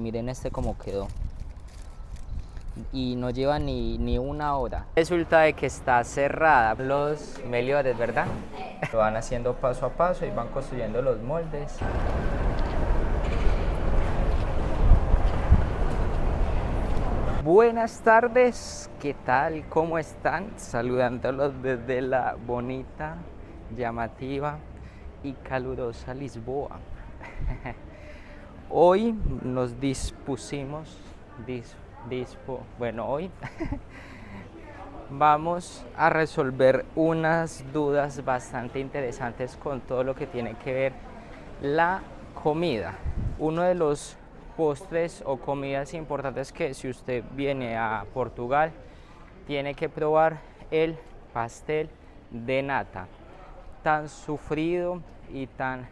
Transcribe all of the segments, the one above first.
Miren este como quedó. Y no lleva ni una hora. Resulta de que está cerrada. Los meliores, ¿verdad? Lo van haciendo paso a paso y van construyendo los moldes. Buenas tardes, ¿qué tal? ¿Cómo están? Saludándolos desde la bonita, llamativa y calurosa Lisboa. Hoy nos dispusimos, hoy vamos a resolver unas dudas bastante interesantes con todo lo que tiene que ver la comida. Uno de los postres o comidas importantes que si usted viene a Portugal tiene que probar el pastel de nata, tan sufrido y tan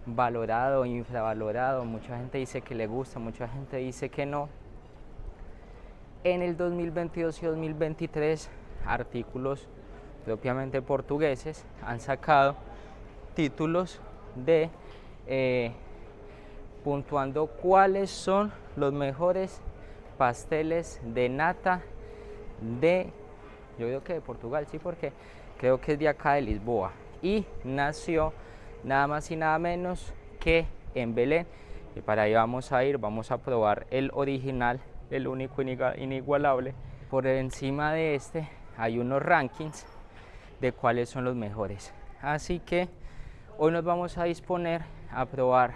valorado, infravalorado. Mucha gente dice que le gusta, mucha gente dice que no. En el 2022 y 2023 artículos propiamente portugueses han sacado títulos de puntuando cuáles son los mejores pasteles de nata yo creo que de Portugal, sí, porque creo que es de acá de Lisboa, y nació nada más y nada menos que en Belén. Y para ahí vamos a probar el original, el único, inigualable. Por encima de este hay unos rankings de cuáles son los mejores, así que hoy nos vamos a disponer a probar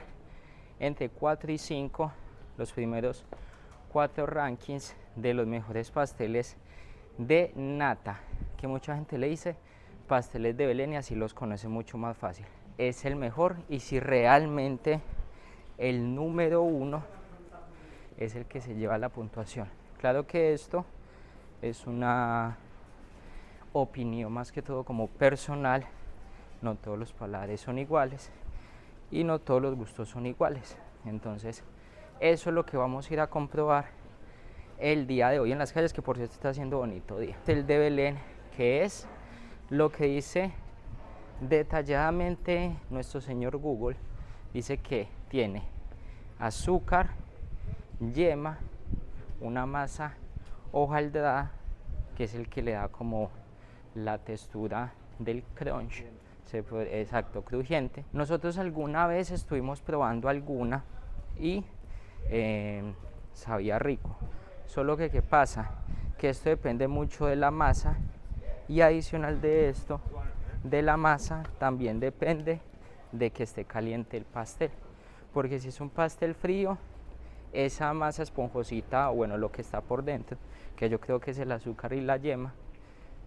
entre 4 y 5 los primeros 4 rankings de los mejores pasteles de nata, que mucha gente le dice pasteles de Belén y así los conoce mucho más fácil. Es el mejor, y si realmente el número 1 es el que se lleva la puntuación. Claro que esto es una opinión más que todo como personal, no todos los paladares son iguales y no todos los gustos son iguales. Entonces eso es lo que vamos a ir a comprobar el día de hoy en las calles, que por cierto está haciendo bonito día. El de Belén, que es lo que dice detalladamente nuestro señor Google, dice que tiene azúcar, yema, una masa hojaldrada, que es el que le da como la textura del crunch, exacto, crujiente. Nosotros alguna vez estuvimos probando alguna y sabía rico, solo que ¿qué pasa? Que esto depende mucho de la masa, y adicional de esto, de la masa, también depende de que esté caliente el pastel, porque si es un pastel frío, esa masa esponjosita, o bueno, lo que está por dentro, que yo creo que es el azúcar y la yema,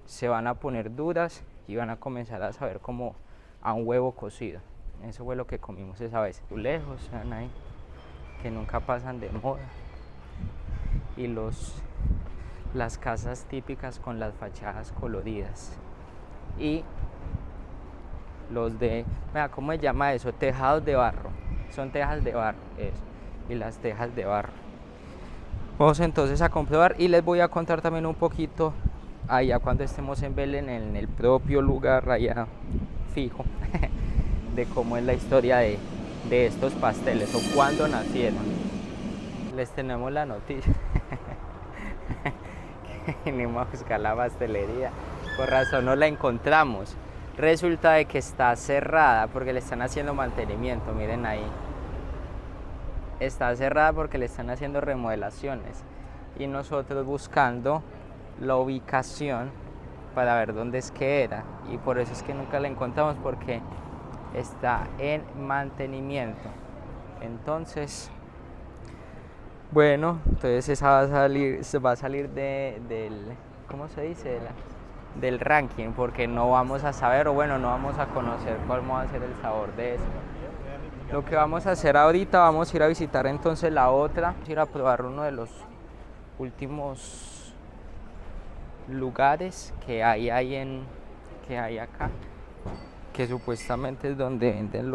se van a poner duras y van a comenzar a saber como a un huevo cocido. Eso fue lo que comimos esa vez. Lejos, vean ahí, que nunca pasan de moda, y las casas típicas con las fachadas coloridas, y los de, ¿cómo se llama eso? Tejados de barro, son tejas de barro, eso, y las tejas de barro. Vamos entonces a comprobar, y les voy a contar también un poquito allá cuando estemos en Belén, en el propio lugar allá fijo, de cómo es la historia de estos pasteles o cuándo nacieron. Les tenemos la noticia que venimos a buscar la pastelería, por razón no la encontramos. Resulta de que está cerrada porque le están haciendo mantenimiento, miren ahí. Está cerrada porque le están haciendo remodelaciones, y nosotros buscando la ubicación para ver dónde es que era, y por eso es que nunca la encontramos, porque está en mantenimiento. Entonces, bueno, entonces esa va a salir del, ¿cómo se dice? Del ranking, porque no vamos a saber, o bueno, no vamos a conocer cómo va a ser el sabor de eso. Lo que vamos a hacer ahorita, vamos a ir a visitar entonces la otra, vamos a ir a probar uno de los últimos lugares que hay acá, que supuestamente es donde venden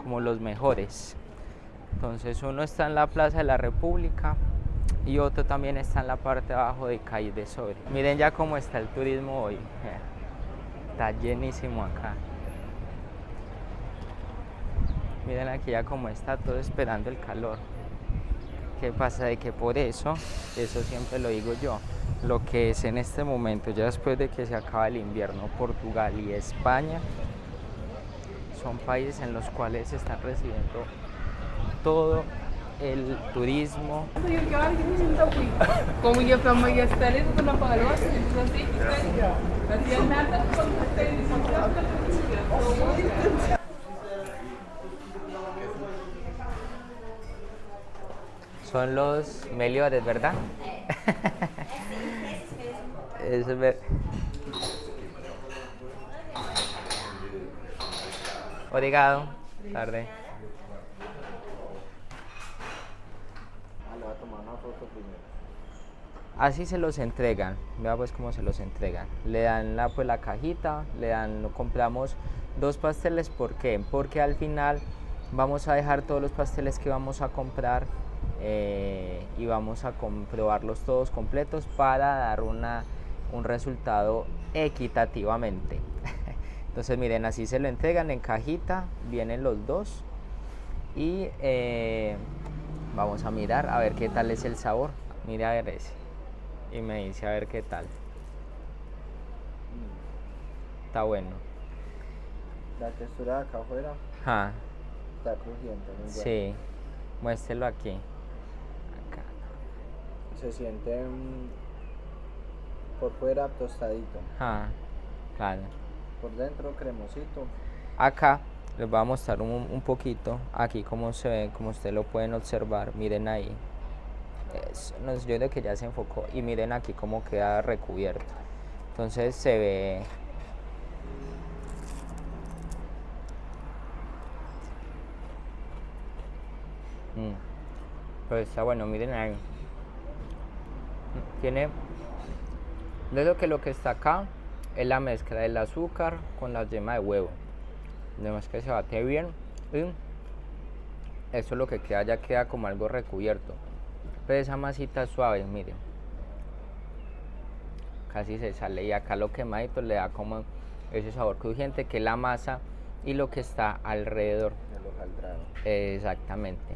como los mejores. Entonces uno está en la Plaza de la República y otro también está en la parte de abajo de Calle de Sobre. Miren ya cómo está el turismo hoy, está llenísimo acá. Miren aquí ya como está todo esperando el calor. ¿Qué pasa? De que por eso siempre lo digo yo, lo que es en este momento, ya después de que se acaba el invierno, Portugal y España son países en los cuales se están recibiendo todo el turismo. Son los mejores, ¿verdad? Eso es Obrigado. Tarde. Le voy a tomar una foto primero. Así se los entregan. Vea pues cómo se los entregan. Le dan la cajita, compramos 2 pasteles. ¿Por qué? Porque al final vamos a dejar todos los pasteles que vamos a comprar y vamos a comprobarlos todos completos para dar un resultado equitativamente. Entonces miren, así se lo entregan en cajita, vienen los 2 y vamos a mirar a ver qué tal es el sabor. Mire a ver ese y me dice a ver qué tal. Está bueno. La textura de acá afuera Ajá. está crujiente, muy bueno. Sí, muéstrelo aquí. Acá. Se siente por fuera tostadito, Ajá, claro. por dentro cremosito. Acá les voy a mostrar un poquito, aquí como se ve, como ustedes lo pueden observar, miren ahí. No, yo creo que ya se enfocó y miren aquí cómo queda recubierto. Entonces se ve. Pero está bueno, miren ahí. Tiene. Lo que está acá es la mezcla del azúcar con la yema de huevo. Además que se bate bien y eso lo que queda ya queda como algo recubierto. Pero esa masita es suave, miren. Casi se sale y acá lo quemadito le da como ese sabor crujiente que es la masa y lo que está alrededor. El hojaldrado. Exactamente.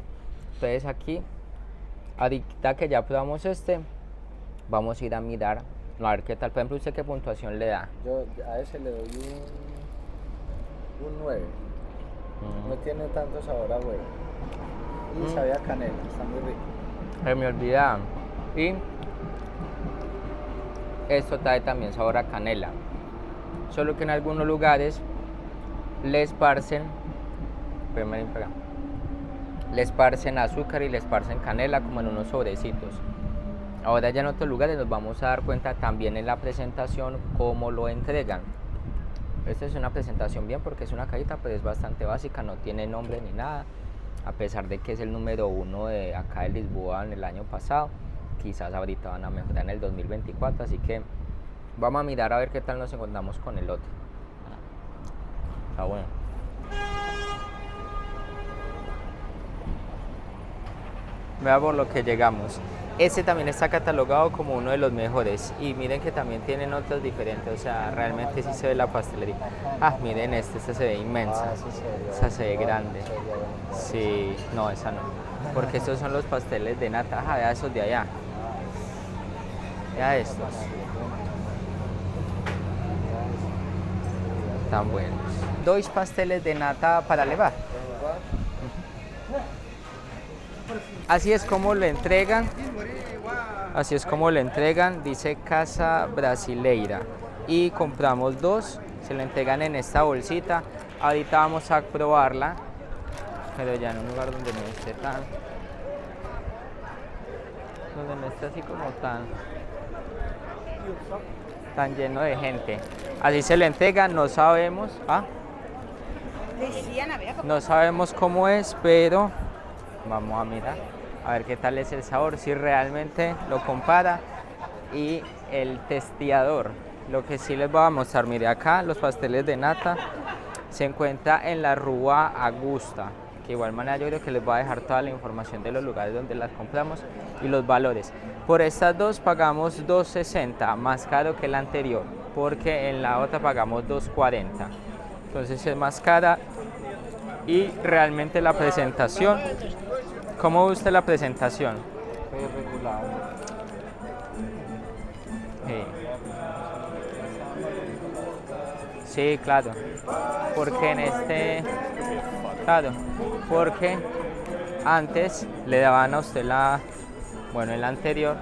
Entonces aquí, ahorita que ya probamos vamos a ir a mirar, a ver qué tal. Por ejemplo, ¿usted qué puntuación le da? Yo a ese le doy un 9. No tiene tanto sabor a huevo. Y sabe a canela, está muy rico. Se me olvidaba. Y esto trae también sabor a canela. Solo que en algunos lugares le esparcen azúcar y le esparcen canela como en unos sobrecitos. Ahora ya en otros lugares nos vamos a dar cuenta también en la presentación cómo lo entregan. Esta es una presentación bien porque es una cajita, pero es bastante básica, no tiene nombre ni nada. A pesar de que es el número 1 de acá de Lisboa en el año pasado, quizás ahorita van a mejorar en el 2024, así que vamos a mirar a ver qué tal nos encontramos con el otro. Está bueno. Vea por lo que llegamos. Este también está catalogado como uno de los mejores y miren que también tienen otros diferentes, o sea, realmente sí se ve la pastelería. Ah, miren esta se ve inmensa, esa se ve grande. Sí, no, esa no, porque estos son los pasteles de nata. Ajá, vea esos de allá. Vea estos. Tan buenos. 2 pasteles de nata para elevar. Así es como lo entregan. Así es como lo entregan, dice Casa Brasileira. Y compramos 2, se lo entregan en esta bolsita. Ahorita vamos a probarla, pero ya en un lugar donde no esté así como tan lleno de gente. Así se lo entregan, no sabemos, no sabemos cómo es, pero vamos a mirar a ver qué tal es el sabor, si realmente lo compara. Y el testeador, lo que sí les voy a mostrar, mire acá los pasteles de nata se encuentra en la Rua Augusta, que de igual manera yo creo que les voy a dejar toda la información de los lugares donde las compramos y los valores. Por estas 2 pagamos 2.60, más caro que la anterior, porque en la otra pagamos 2.40, entonces es más cara Y realmente la presentación, ¿cómo ve usted la presentación? Pues regular. Sí, claro, porque claro, porque antes le daban a usted bueno, el anterior,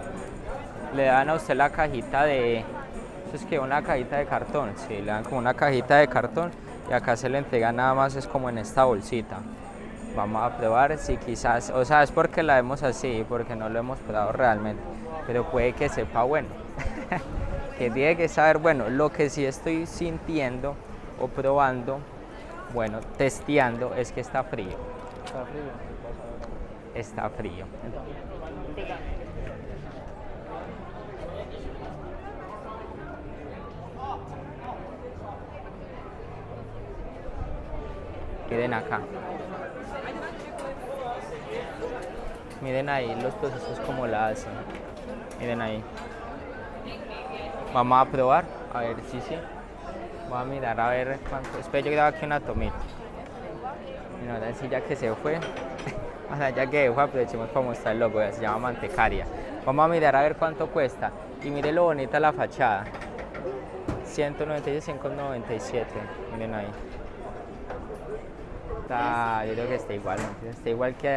le daban a usted la cajita eso es que una cajita de cartón, sí, le dan como una cajita de cartón y acá se le entrega nada más, es como en esta bolsita. Vamos a probar si quizás, o sea, es porque la vemos así, porque no lo hemos probado realmente, pero puede que sepa bueno. Que tiene que saber bueno. Lo que sí estoy sintiendo o probando, bueno, testeando, es que está frío. Está frío. Está frío. Miren acá. Miren ahí los procesos como la hacen. Miren ahí. Vamos a probar, a ver si sí. Voy a mirar a ver cuánto. Espera, yo grabo aquí una tomita. Mira, ahora sí, ya que se fue. Ahora ya que se fue, aprovechemos para mostrar el logo. Se llama Mantecaria. Vamos a mirar a ver cuánto cuesta. Y mire lo bonita la fachada. 196, 597. Miren ahí. Yo creo que está igual, ¿no? Está igual que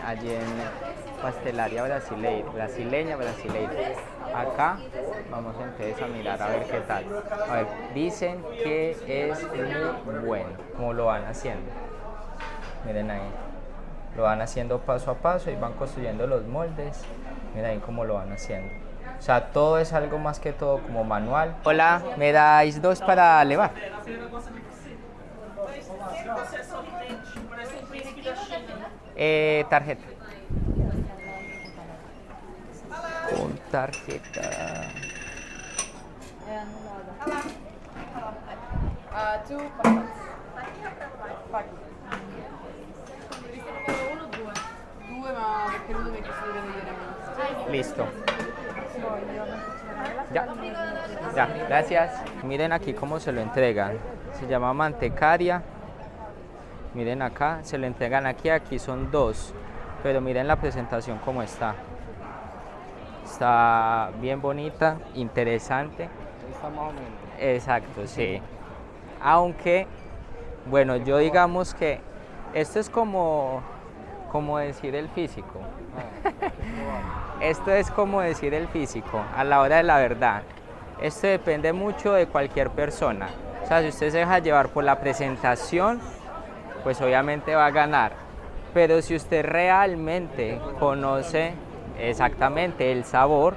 allí en pastelería brasileña. Acá vamos entonces a mirar a ver qué tal. A ver, dicen que es muy bueno, como lo van haciendo. Miren ahí, lo van haciendo paso a paso y van construyendo los moldes. Miren ahí cómo lo van haciendo. O sea, todo es algo más que todo como manual. Hola, ¿me dais 2 para elevar? Tarjeta. Con tarjeta. Two packets. Packet. Uno o due? Due, ma perché uno mi ha chiesto di vedere. Listo. Ya, gracias. Miren aquí cómo se lo entregan. Se llama Mantecaria. Miren acá, se lo entregan aquí son 2. Pero miren la presentación cómo está. Está bien bonita, interesante. Está más o menos. Exacto, sí. Aunque, bueno, yo digamos que esto es como decir el físico. Esto es como decir el físico a la hora de la verdad. Esto depende mucho de cualquier persona. O sea, si usted se deja llevar por la presentación, pues obviamente va a ganar. Pero si usted realmente conoce exactamente el sabor,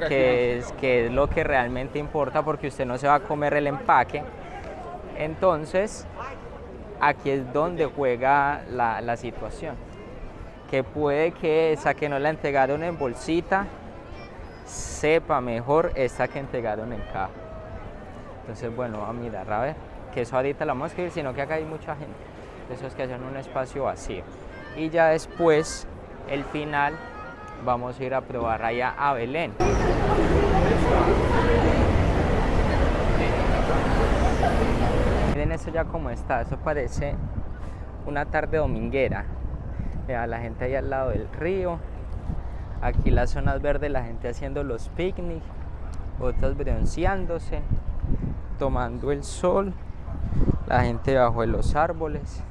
que es lo que realmente importa, porque usted no se va a comer el empaque, entonces aquí es donde juega la situación. Que puede que esa que no la entregaron en bolsita sepa mejor esta que entregaron en caja. Entonces, bueno, a mirar, a ver, que eso ahorita la vamos a escribir, sino que acá hay mucha gente. Eso es que hacen un espacio vacío. Y ya después, el final, vamos a ir a probar allá a Belén. Miren esto ya como está, eso parece una tarde dominguera. Vean, la gente ahí al lado del río. Aquí las zonas verdes, la gente haciendo los picnic, otras bronceándose, tomando el sol, la gente bajo de los árboles,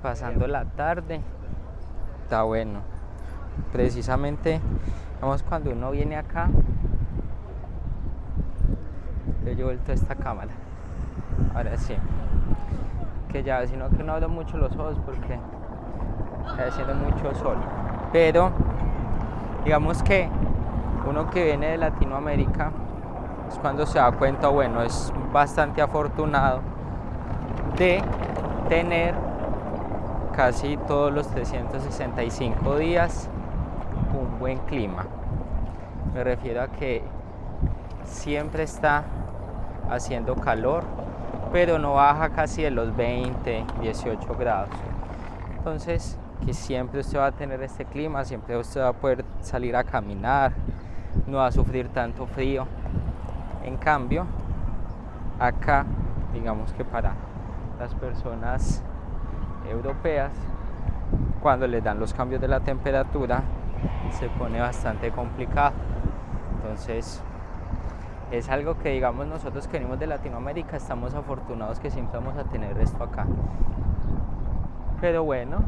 pasando la tarde. Está bueno. Precisamente, vamos, cuando uno viene acá, yo he vuelto a esta cámara. Ahora sí. Que ya, sino que no abro mucho los ojos porque está haciendo mucho sol. Pero digamos que uno que viene de Latinoamérica es cuando se da cuenta, bueno, es bastante afortunado de tener casi todos los 365 días un buen clima. Me refiero a que siempre está haciendo calor, pero no baja casi de los 20, 18 grados. Entonces, que siempre usted va a tener este clima, siempre usted va a poder salir a caminar, no va a sufrir tanto frío. En cambio, acá, digamos que para las personas europeas, cuando les dan los cambios de la temperatura, se pone bastante complicado. Entonces, es algo que, digamos, nosotros que venimos de Latinoamérica estamos afortunados que siempre vamos a tener esto acá. Pero bueno,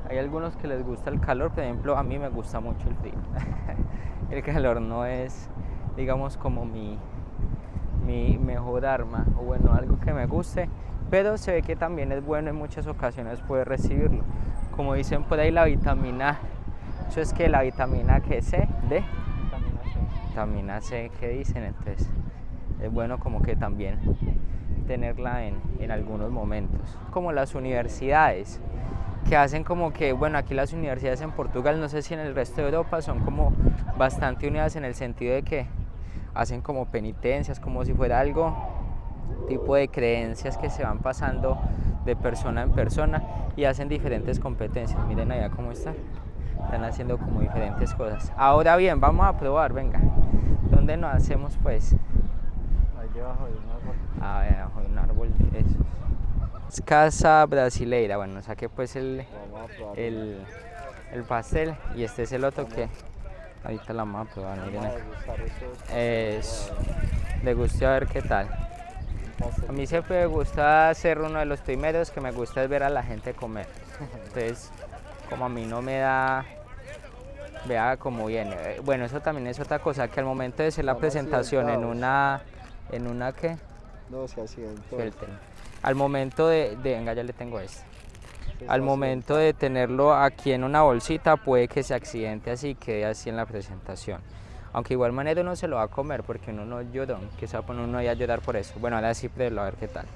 hay algunos que les gusta el calor. Por ejemplo, a mí me gusta mucho el frío. El calor no es, digamos, como mi mejor arma, o bueno, algo que me guste, pero se ve que también es bueno en muchas ocasiones poder recibirlo. Como dicen por ahí, la vitamina, eso es que la vitamina que C, D, vitamina C que dicen, entonces es bueno como que también tenerla en algunos momentos. Como las universidades, que hacen como que, bueno, aquí las universidades en Portugal, no sé si en el resto de Europa, son como bastante unidas en el sentido de que hacen como penitencias, como si fuera algo tipo de creencias que se van pasando de persona en persona y hacen diferentes competencias. Miren allá cómo están haciendo como diferentes cosas. Ahora bien, vamos a probar, venga. ¿Dónde nos hacemos pues? Ahí debajo de un árbol. Ah, debajo de un árbol de esos. Es casa brasileira. Bueno, saqué pues el pastel y este es el otro que ahorita la vamos a probar. Miren acá. Le guste a ver qué tal. A mí siempre me gusta ser uno de los primeros, que me gusta es ver a la gente comer. Entonces, como a mí no me da, vea cómo viene. Bueno, eso también es otra cosa, que al momento de hacer la presentación en una ¿qué? No, se accidentó. Al momento venga, ya le tengo este. Al momento de tenerlo aquí en una bolsita puede que se accidente así y quede así en la presentación. Aunque igual manera uno se lo va a comer porque uno no es llorón, que se va a poner uno ahí a llorar por eso. Bueno, ahora sí pruébelo a ver qué tal.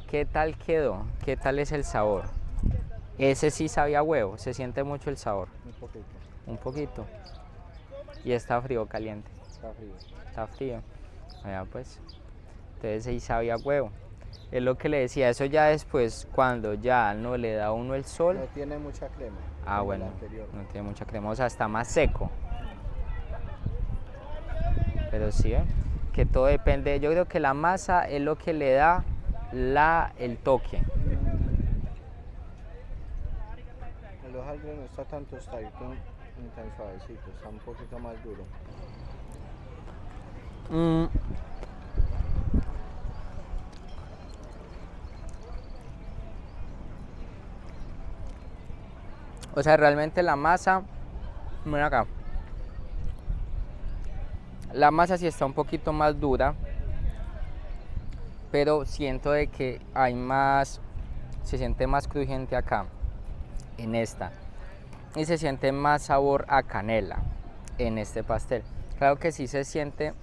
¿Qué tal quedó? ¿Qué tal es el sabor? Ese sí sabía a huevo, se siente mucho el sabor. Un poquito. Un poquito. Y está frío o caliente. Está frío. Está frío. Vea pues. Entonces sí sabía a huevo. Es lo que le decía, eso ya después cuando ya no le da a uno el sol. No tiene mucha crema. Ah, bueno, no tiene mucha crema, o sea, está más seco. Pero sí, que todo depende, yo creo que la masa es lo que le da el toque. El hojaldre no está tan tostadito ni tan suavecito, está un poquito más duro. O sea, realmente la masa, mira acá, la masa sí está un poquito más dura, pero siento de que hay más, se siente más crujiente acá, en esta, y se siente más sabor a canela en este pastel. Claro que sí se siente,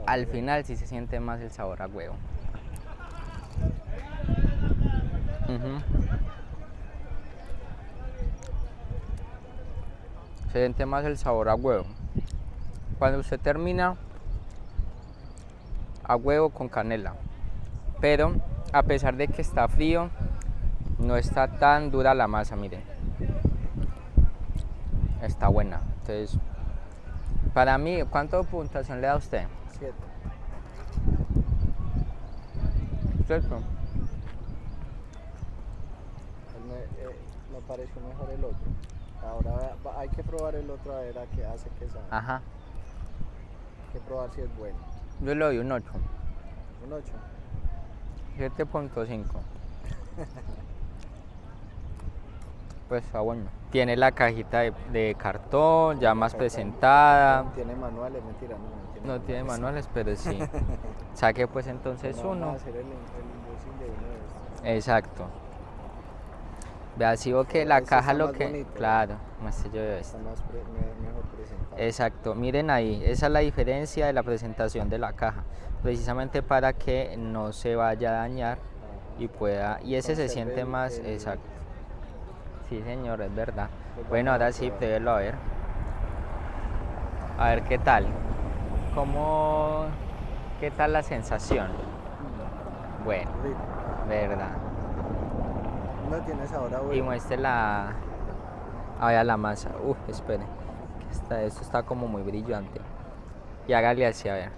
al final sí se siente más el sabor a huevo. Se siente más el sabor a huevo. Cuando usted termina, a huevo con canela. Pero a pesar de que está frío, no está tan dura la masa, miren. Está buena. Entonces, para mí, ¿cuánto puntuación le da a usted? 7. ¿Cierto? Me pareció mejor el otro. Ahora hay que probar el otro a ver a qué hace que sabe. Ajá. Hay que probar si es bueno. Yo le doy un 8. Un 8. 7.5. Pues está bueno. Tiene la cajita de cartón ya más presentada. Tiene manuales, mentira, no. No tiene manuales, pero sí. Saque pues entonces uno. Vamos a hacer el unboxing de uno de estos. Exacto. Vea, si veo que la Este caja está lo más que... bonito, claro, más yo veo esto. Está mejor presentado. Exacto, miren ahí, esa es la diferencia de la presentación de la caja. Precisamente para que no se vaya a dañar y pueda... Y ese se siente más... Exacto. Sí, señor, es verdad. Bueno, ahora sí, pruébelo a ver. A ver qué tal. ¿Qué tal la sensación? Bueno, verdad. No tiene sabor a huevo. Y muestre la... A ver la masa. Espere. Esto está como muy brillante. Y hágale así, a ver.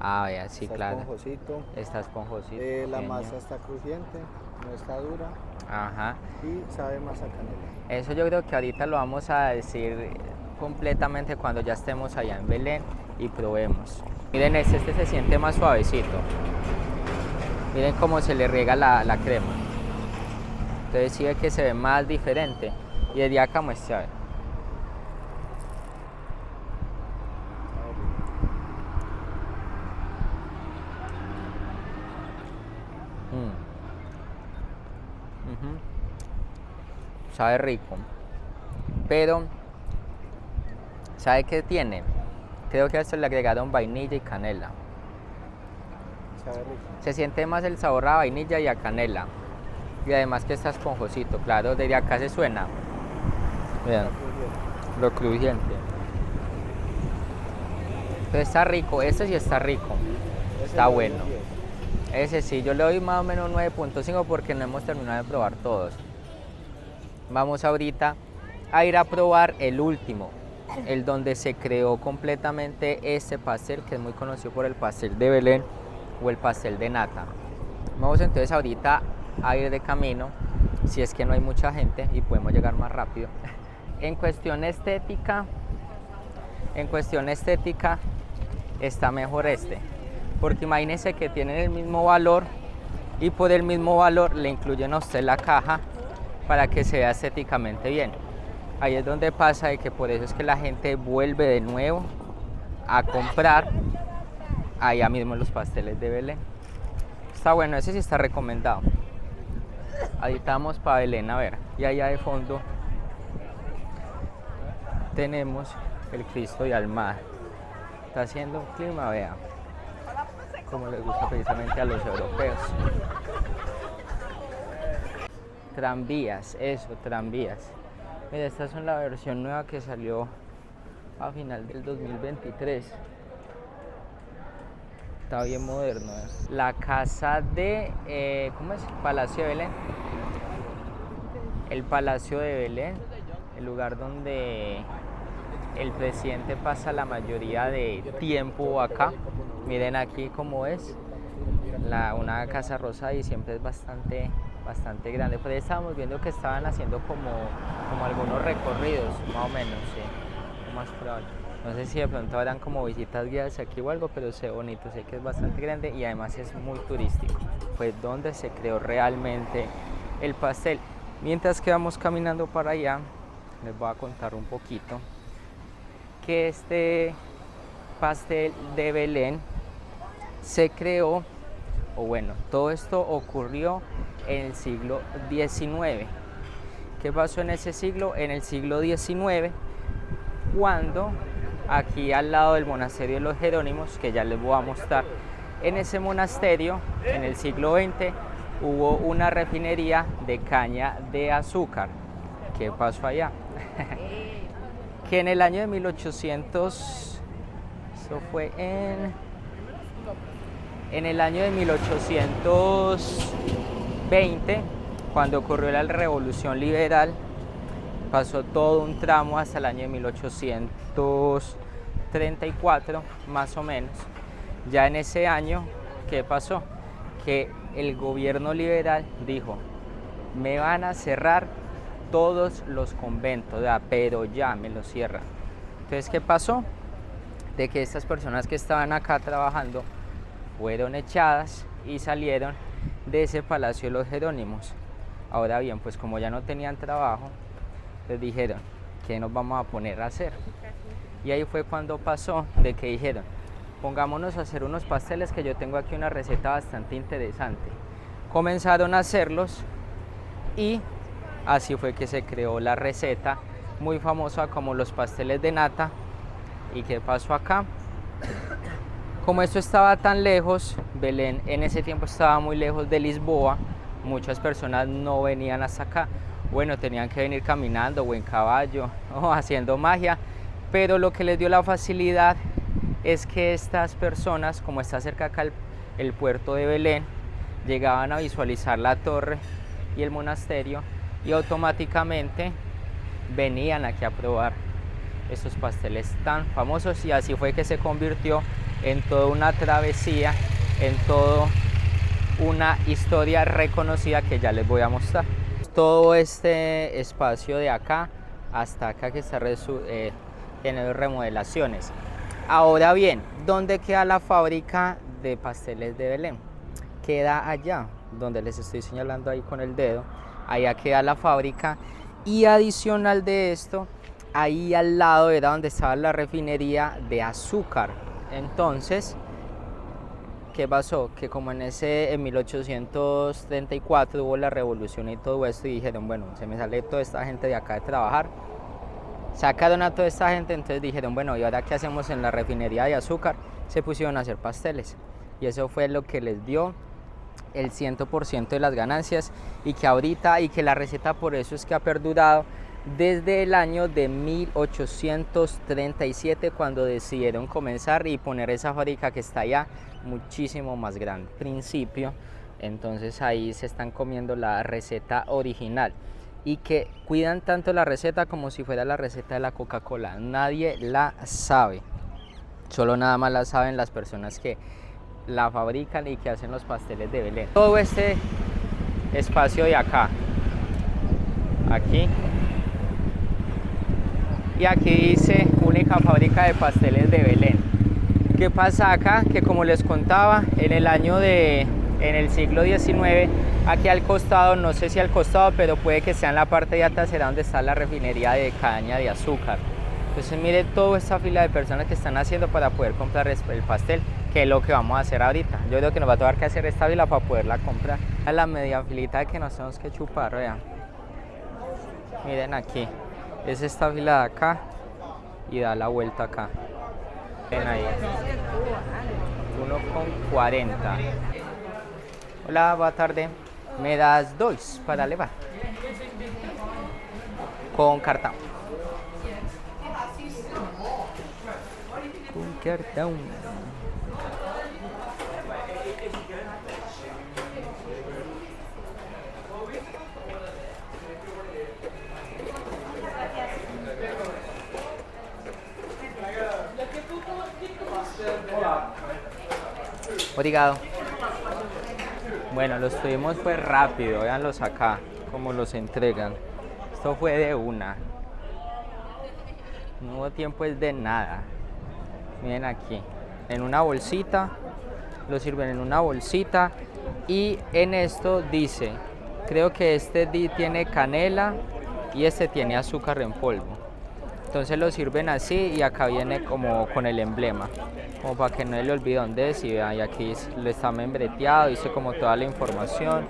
Ah, vea, sí, está claro. esponjosito. Está esponjosito. La pequeño. masa está crujiente, no está dura Ajá. y sabe más a canela. Eso yo creo que ahorita lo vamos a decir completamente cuando ya estemos allá en Belén y probemos. Miren, este se siente más suavecito. Miren cómo se le riega la crema. Entonces sí ve que se ve más diferente. Y desde acá muestra, a ver. Ujú. Sabe rico. Pero, ¿sabe qué tiene? Creo que a esto le agregaron vainilla y canela. Sabe rico. Se siente más el sabor a vainilla y a canela. Y además que está esponjosito, claro, desde acá se suena. Vean, Está crujiente. lo crujiente. Pero está rico, este sí está rico. Ese Está le doy bueno. un 10. Ese sí, yo le doy más o menos un 9.5 porque no hemos terminado de probar todos. Vamos ahorita a ir a probar el último, el donde se creó completamente este pastel que es muy conocido por el pastel de Belén o el pastel de nata. Vamos entonces ahorita a ir de camino, si es que no hay mucha gente y podemos llegar más rápido. En cuestión estética está mejor este, porque imagínense que tienen el mismo valor y por el mismo valor le incluyen a usted la caja para que se vea estéticamente bien. Ahí es donde pasa de que por eso es que la gente vuelve de nuevo a comprar allá mismo los pasteles de Belén. Está bueno, ese sí está recomendado. Ahorita vamos para Belén, a ver, y allá de fondo tenemos el Cristo de Almada. Está haciendo un clima, vea, como les gusta precisamente a los europeos. Tranvías, eso, tranvías. Mira, esta es la versión nueva que salió a final del 2023. Está bien moderno. La casa de, ¿cómo es? Palacio de Belén. El Palacio de Belén, el lugar donde el presidente pasa la mayoría de tiempo acá. Miren aquí cómo es. Una casa rosada y siempre es bastante grande. Por ahí estábamos viendo que estaban haciendo como algunos recorridos, más o menos, sí, lo más probable. No sé si de pronto harán como visitas guiadas aquí o algo, pero sé bonito, sé que es bastante grande y además es muy turístico. Pues donde se creó realmente el pastel. Mientras que vamos caminando para allá, les voy a contar un poquito que este pastel de Belén se creó, o bueno, todo esto ocurrió en el siglo XIX. ¿Qué pasó en ese siglo? En el siglo XIX, cuando aquí al lado del monasterio de los Jerónimos, que ya les voy a mostrar, en ese monasterio, en el siglo XX, hubo una refinería de caña de azúcar. ¿Qué pasó allá? Que en el año de 1800, eso fue en el año de 1820, cuando ocurrió la Revolución Liberal, pasó todo un tramo hasta el año de 1834, más o menos. Ya en ese año, ¿qué pasó? Que el gobierno liberal dijo, me van a cerrar todos los conventos, pero ya me los cierran. Entonces, ¿qué pasó? De que estas personas que estaban acá trabajando fueron echadas y salieron de ese Palacio de los Jerónimos. Ahora bien, pues como ya no tenían trabajo, les dijeron, ¿qué nos vamos a poner a hacer? Y ahí fue cuando pasó de que dijeron, pongámonos a hacer unos pasteles, que yo tengo aquí una receta bastante interesante. Comenzaron a hacerlos y así fue que se creó la receta muy famosa como los pasteles de nata. ¿Y qué pasó acá? Como esto estaba tan lejos, Belén en ese tiempo estaba muy lejos de Lisboa, muchas personas no venían hasta acá. Bueno, tenían que venir caminando o en caballo o haciendo magia, pero lo que les dio la facilidad es que estas personas, como está cerca acá el puerto de Belén, llegaban a visualizar la torre y el monasterio y automáticamente venían aquí a probar estos pasteles tan famosos, y así fue que se convirtió en toda una travesía, en toda una historia reconocida que ya les voy a mostrar. Todo este espacio de acá hasta acá que está tiene remodelaciones. Ahora bien, ¿dónde queda la fábrica de pasteles de Belén? Queda allá, donde les estoy señalando ahí con el dedo. Allá queda la fábrica, y adicional de esto, ahí al lado era donde estaba la refinería de azúcar. Entonces, ¿qué pasó? Que como en 1834 hubo la revolución y todo esto, y dijeron, bueno, se me sale toda esta gente de acá de trabajar, sacaron a toda esta gente, entonces dijeron, bueno, ¿y ahora qué hacemos en la refinería de azúcar? Se pusieron a hacer pasteles, y eso fue lo que les dio el 100% de las ganancias, y que ahorita, y que la receta por eso es que ha perdurado desde el año de 1837, cuando decidieron comenzar y poner esa fábrica que está allá muchísimo más grande. Principio, entonces ahí se están comiendo la receta original, y que cuidan tanto la receta como si fuera la receta de la Coca-Cola. Nadie la sabe, solo nada más la saben las personas que la fabrican y que hacen los pasteles de Belén. Todo este espacio de acá, aquí y aquí dice única fábrica de pasteles de Belén. ¿Qué pasa acá? Que como les contaba, en el siglo XIX, aquí al costado, no sé si al costado, pero puede que sea en la parte de atrás, será donde está la refinería de caña de azúcar. Entonces mire toda esta fila de personas que están haciendo para poder comprar el pastel, que es lo que vamos a hacer ahorita. Yo creo que nos va a tocar que hacer esta fila para poderla comprar. A la media filita que nos tenemos que chupar, vean. Miren aquí, es esta fila de acá y da la vuelta acá. Ven ahí, 1,40. Hola, buena tarde. Me das 2 para levar. Con cartón. Con cartón. Obrigado. Bueno, los tuvimos pues rápido, véanlos acá, cómo los entregan. Esto fue de una. No hubo tiempo es de nada. Miren aquí, en una bolsita, lo sirven en una bolsita, y en esto dice, creo que este tiene canela y este tiene azúcar en polvo. Entonces lo sirven así, y acá viene como con el emblema, como para que no le olvide dónde es, y aquí le está membreteado, dice como toda la información,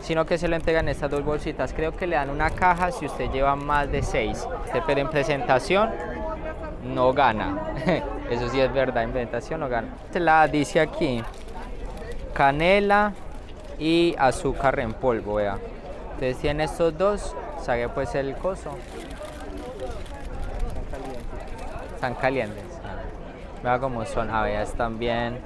sino que se lo entregan estas 2 bolsitas. Creo que le dan una caja si usted lleva más de 6, pero en presentación no gana. Eso sí es verdad, en presentación no gana. Se la dice aquí, canela y azúcar en polvo, vea. Entonces tiene estos 2, sabe pues el coso. Están calientes. Vea cómo son, están bien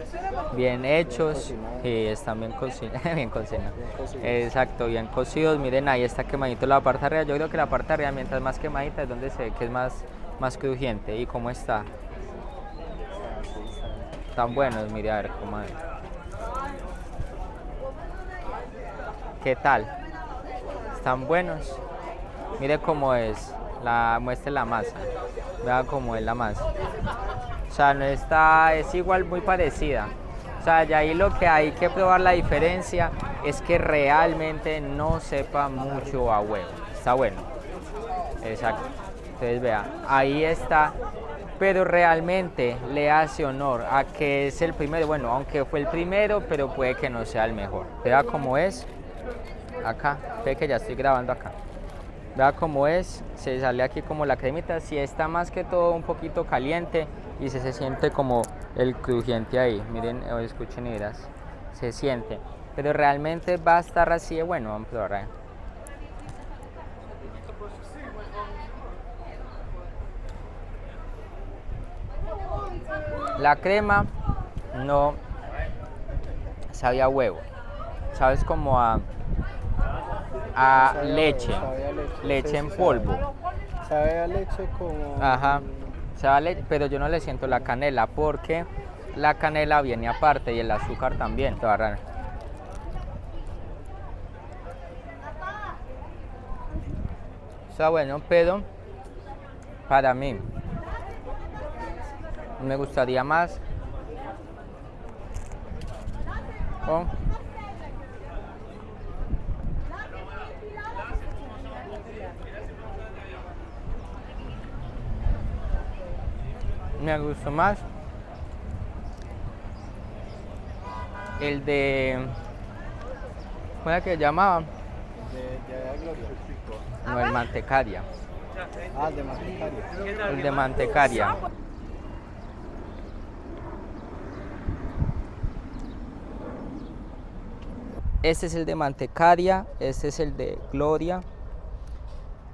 hechos y están bien cocinados. Bien cocinados. Exacto, bien cocidos. Miren, ahí está quemadito la parte de arriba. Yo creo que la parte de arriba, mientras más quemadita, es donde se ve que es más crujiente. ¿Y cómo está? Están buenos, mire, a ver cómo es. ¿Qué tal? ¿Están buenos? Mire cómo es. Muestre la masa. Vea cómo es la masa. O sea, no está, es igual, muy parecida. O sea, ya ahí lo que hay que probar la diferencia es que realmente no sepa mucho a huevo. Está bueno. Exacto. Entonces vea, ahí está. Pero realmente le hace honor a que es el primero. Bueno, aunque fue el primero, pero puede que no sea el mejor. Vea cómo es. Acá, ve que ya estoy grabando acá. Vea cómo es, se sale aquí como la cremita, si está más que todo un poquito caliente, y se siente como el crujiente ahí. Miren, o escuchen y verás, se siente, pero realmente va a estar así de bueno. Vamos a probar. La crema no sabe a huevo, sabes como a leche, leche en polvo. Sabe a leche como... Ajá, sabe a leche, pero yo no le siento la canela, porque la canela viene aparte y el azúcar también. Te va a agarrar. Está bueno, pero para mí me gustaría más con me gustó más el de ¿cómo era que se llamaba? De Gloria. No, el mantecaria. Ah, de mantecaria. El de mantecaria. Este es el de mantecaria, este es el de Gloria,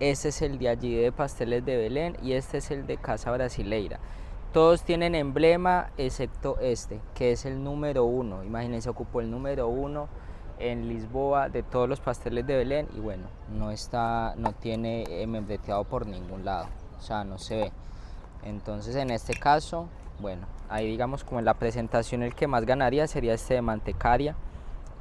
este es el de allí de Pasteles de Belén y este es el de Casa Brasileira. Todos tienen emblema excepto este, que es el número 1. Imagínense, ocupó el número 1 en Lisboa de todos los pasteles de Belén y bueno, no tiene membreteado por ningún lado, o sea, no se ve. Entonces en este caso, bueno, ahí digamos como en la presentación el que más ganaría sería este de mantecaria.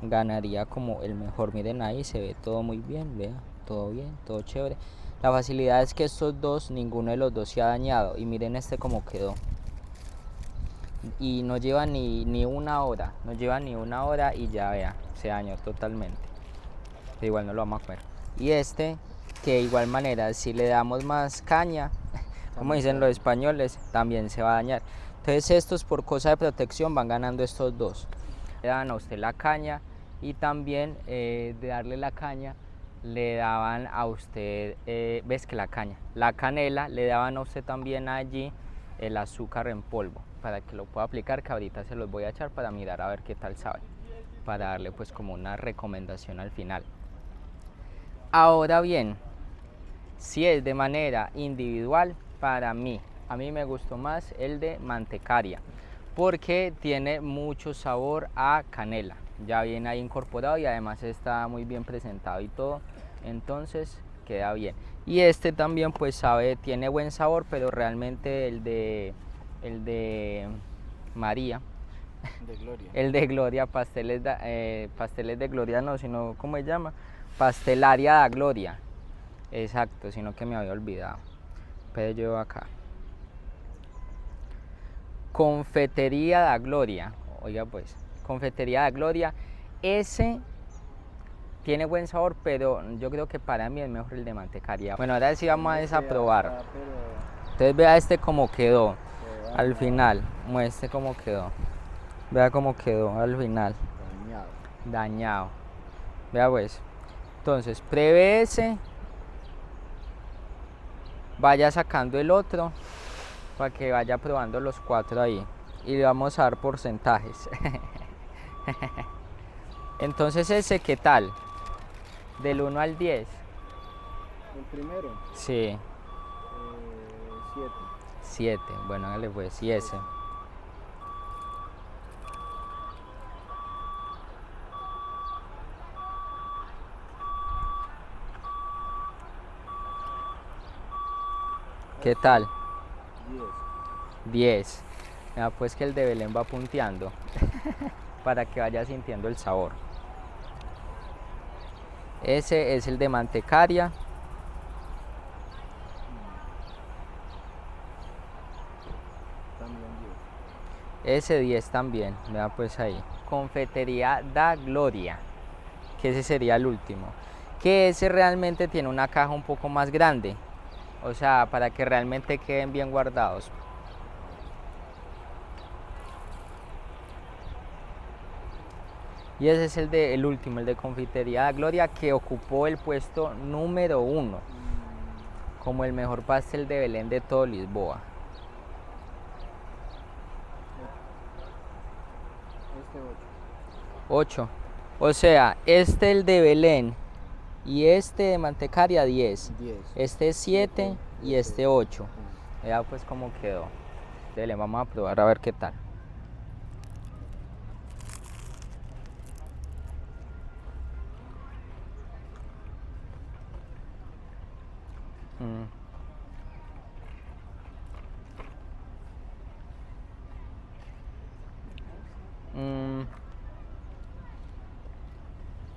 Ganaría como el mejor, miren ahí se ve todo muy bien, vea, todo bien, todo chévere. La facilidad es que estos dos, ninguno de los dos se ha dañado y miren este como quedó. Y no lleva ni una hora, no lleva ni una hora y ya vea, se dañó totalmente. Pero igual no lo vamos a comer. Y este, que de igual manera, si le damos más caña, como dicen los españoles, también se va a dañar. Entonces estos por cosa de protección van ganando estos dos. Le dan a usted la caña y también de darle la caña le daban a usted, ves que la canela, le daban a usted también allí el azúcar en polvo para que lo pueda aplicar, que ahorita se los voy a echar para mirar a ver qué tal sabe, para darle pues como una recomendación al final. Ahora bien, si es de manera individual, a mí me gustó más el de mantecaria porque tiene mucho sabor a canela, ya viene ahí incorporado y además está muy bien presentado y todo, entonces queda bien. Y este también pues tiene buen sabor, pero realmente el de María, De Gloria. el de Gloria, pasteles de Gloria no, sino ¿cómo se llama? Pastelaria da Gloria, exacto, sino que me había olvidado, pero yo acá. Confetería da Gloria, oiga pues, Confetería da Gloria, ese tiene buen sabor, pero yo creo que para mí es mejor el de mantecaria. Bueno, ahora sí vamos a desaprobar. Entonces vea este cómo quedó al final, muestre cómo quedó. Vea cómo quedó al final. Dañado. Vea pues. Entonces, pruebe ese. Vaya sacando el otro para que vaya probando los 4 ahí. Y le vamos a dar porcentajes. Entonces ese, ¿qué tal? Del 1 al 10. ¿El primero? Sí. 7. 7. Bueno, hágale pues. Y ese. ¿Qué tal? 10. Ya pues que el de Belén va punteando para que vaya sintiendo el sabor. Ese es el de mantecaria. También 10. Ese 10 también. Vea pues ahí. Confetería da Gloria, que ese sería el último. Que ese realmente tiene una caja un poco más grande. O sea, para que realmente queden bien guardados. Y ese es el último, el de Confitería da Gloria, que ocupó el puesto número 1 como el mejor pastel de Belén de todo Lisboa. Este 8. O sea, este el de Belén y este de Mantecaria 10. 10. Este 7 y este 8. Ya pues cómo quedó. Dele, vamos a probar a ver qué tal.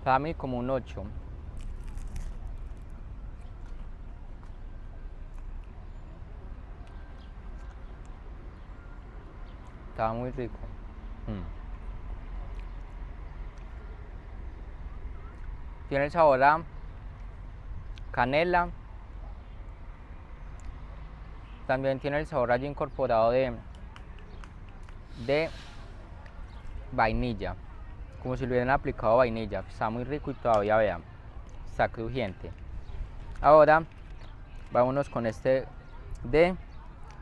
Para mí como un 8. Estaba muy rico. Tiene el sabor a canela. También tiene el sabor allí incorporado de vainilla. Como si le hubieran aplicado vainilla. Está muy rico y todavía vean. Está crujiente. Ahora vámonos con este de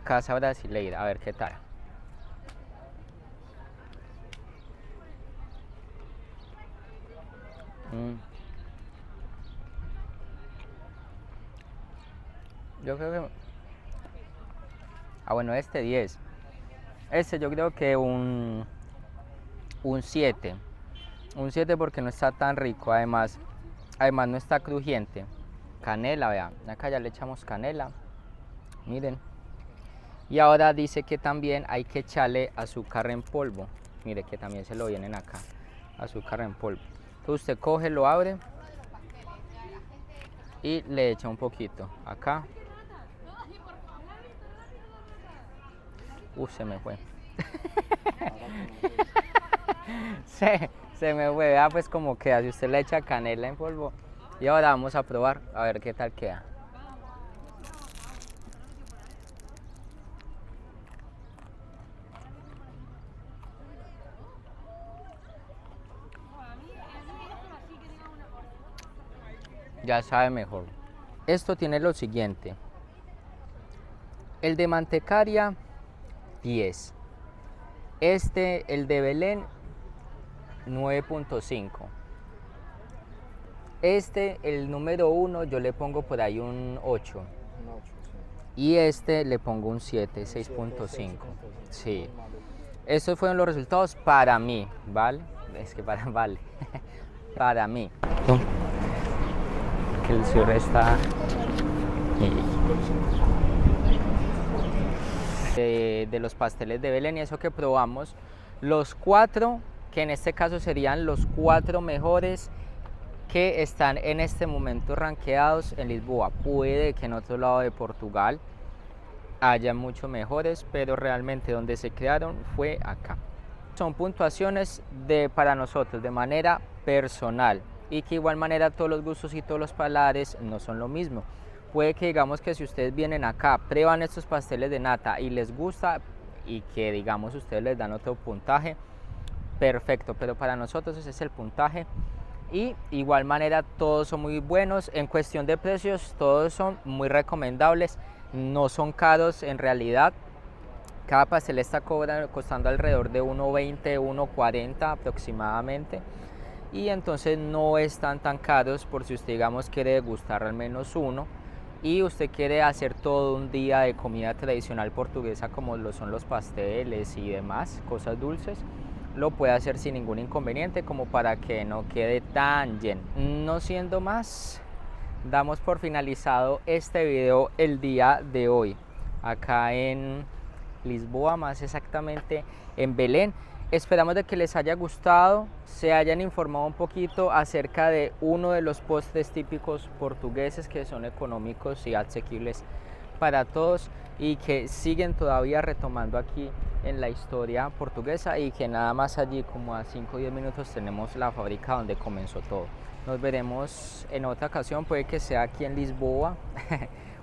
Casa Brasileira. A ver qué tal. Yo creo que... bueno, este 10. Este yo creo que un 7. Un 7 porque no está tan rico. Además no está crujiente. Canela, vean. Acá ya le echamos canela. Miren. Y ahora dice que también hay que echarle azúcar en polvo. Mire que también se lo vienen acá. Azúcar en polvo. Entonces usted coge, lo abre y le echa un poquito acá. Se me fue. se me fue. Vea pues como queda. Si usted le echa canela en polvo. Y ahora vamos a probar a ver qué tal queda. Ya sabe mejor. Esto tiene lo siguiente. El de mantecaria 10. El de Belén 9.5. El número 1 yo le pongo por ahí un 8. Un 8, sí. Y le pongo un 7, 6.5. Sí. Estos fueron los resultados para mí, ¿vale? Es que vale. Para mí. Que el cierre está... De los pasteles de Belén y eso que probamos, los 4, que en este caso serían los 4 mejores que están en este momento rankeados en Lisboa. Puede que en otro lado de Portugal haya muchos mejores, pero realmente donde se crearon fue acá. Son puntuaciones para nosotros de manera personal y que igual manera todos los gustos y todos los paladares no son lo mismo. Puede que digamos que si ustedes vienen acá, prueban estos pasteles de nata y les gusta y que digamos ustedes les dan otro puntaje, perfecto, pero para nosotros ese es el puntaje. Y igual manera todos son muy buenos. En cuestión de precios todos son muy recomendables, no son caros en realidad. Cada pastel está costando alrededor de 1.20, 1.40 aproximadamente. Y entonces no están tan caros por si usted digamos quiere degustar al menos uno y usted quiere hacer todo un día de comida tradicional portuguesa como lo son los pasteles y demás, cosas dulces, lo puede hacer sin ningún inconveniente como para que no quede tan lleno. No siendo más, damos por finalizado este video el día de hoy, acá en Lisboa, más exactamente en Belén. Esperamos de que les haya gustado, se hayan informado un poquito acerca de uno de los postres típicos portugueses que son económicos y asequibles para todos y que siguen todavía retomando aquí en la historia portuguesa y que nada más allí como a 5 o 10 minutos tenemos la fábrica donde comenzó todo. Nos veremos en otra ocasión, puede que sea aquí en Lisboa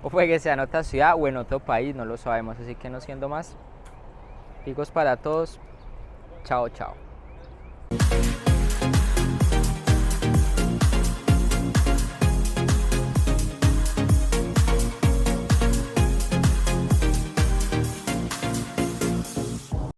o puede que sea en otra ciudad o en otro país, no lo sabemos, así que no siendo más, ricos para todos. Chao, chao.